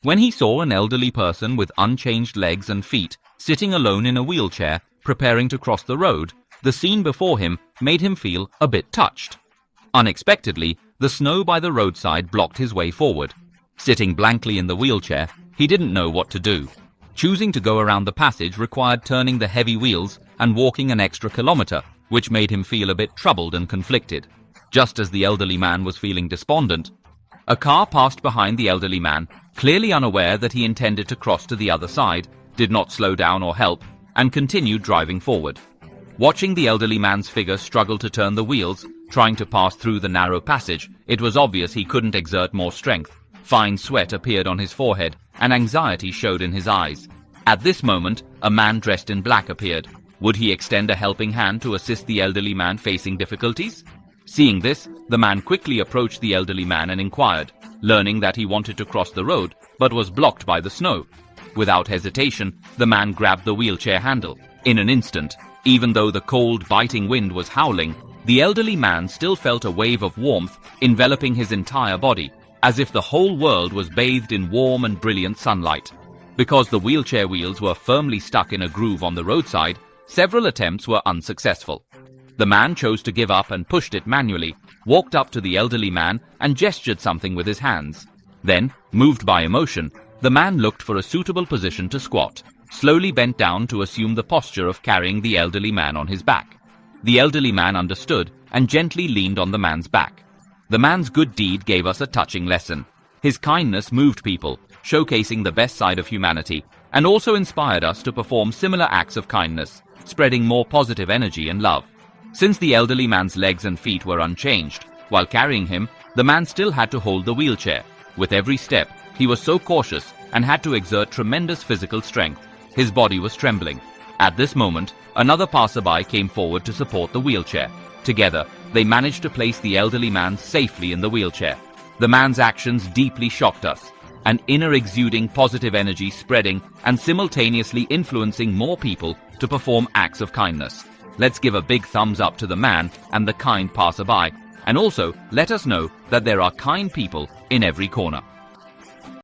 when he saw an elderly person with unchanged legs and feet sitting alone in a wheelchair, preparing to cross the road. The scene before him made him feel a bit touched. Unexpectedly, the snow by the roadside blocked his way forward. Sitting blankly in the wheelchair, he didn't know what to do. Choosing to go around the passage required turning the heavy wheels and walking an extra kilometer, which made him feel a bit troubled and conflicted. Just as the elderly man was feeling despondent, a car passed behind the elderly man, clearly unaware that he intended to cross to the other side, did not slow down or help, and continued driving forward. Watching the elderly man's figure struggle to turn the wheels, trying to pass through the narrow passage, it was obvious he couldn't exert more strength. Fine sweat appeared on his forehead, and anxiety showed in his eyes. At this moment, a man dressed in black appeared. Would he extend a helping hand to assist the elderly man facing difficulties? Seeing this, the man quickly approached the elderly man and inquired, learning that he wanted to cross the road, but was blocked by the snow. Without hesitation, the man grabbed the wheelchair handle. In an instant, even though the cold, biting wind was howling, the elderly man still felt a wave of warmth enveloping his entire body, as if the whole world was bathed in warm and brilliant sunlight. Because the wheelchair wheels were firmly stuck in a groove on the roadside, several attempts were unsuccessful. The man chose to give up and pushed it manually, walked up to the elderly man and gestured something with his hands. Then, moved by emotion, the man looked for a suitable position to squat, slowly bent down to assume the posture of carrying the elderly man on his back. The elderly man understood and gently leaned on the man's back. The man's good deed gave us a touching lesson. His kindness moved people, showcasing the best side of humanity, and also inspired us to perform similar acts of kindness, spreading more positive energy and love. Since the elderly man's legs and feet were unchanged, while carrying him, the man still had to hold the wheelchair. With every step, he was so cautious and had to exert tremendous physical strength. His body was trembling. At this moment, another passerby came forward to support the wheelchair. Together, they managed to place the elderly man safely in the wheelchair. The man's actions deeply shocked us, an inner exuding positive energy spreading and simultaneously influencing more people to perform acts of kindness. Let's give a big thumbs up to the man and the kind passerby, and also let us know that there are kind people in every corner.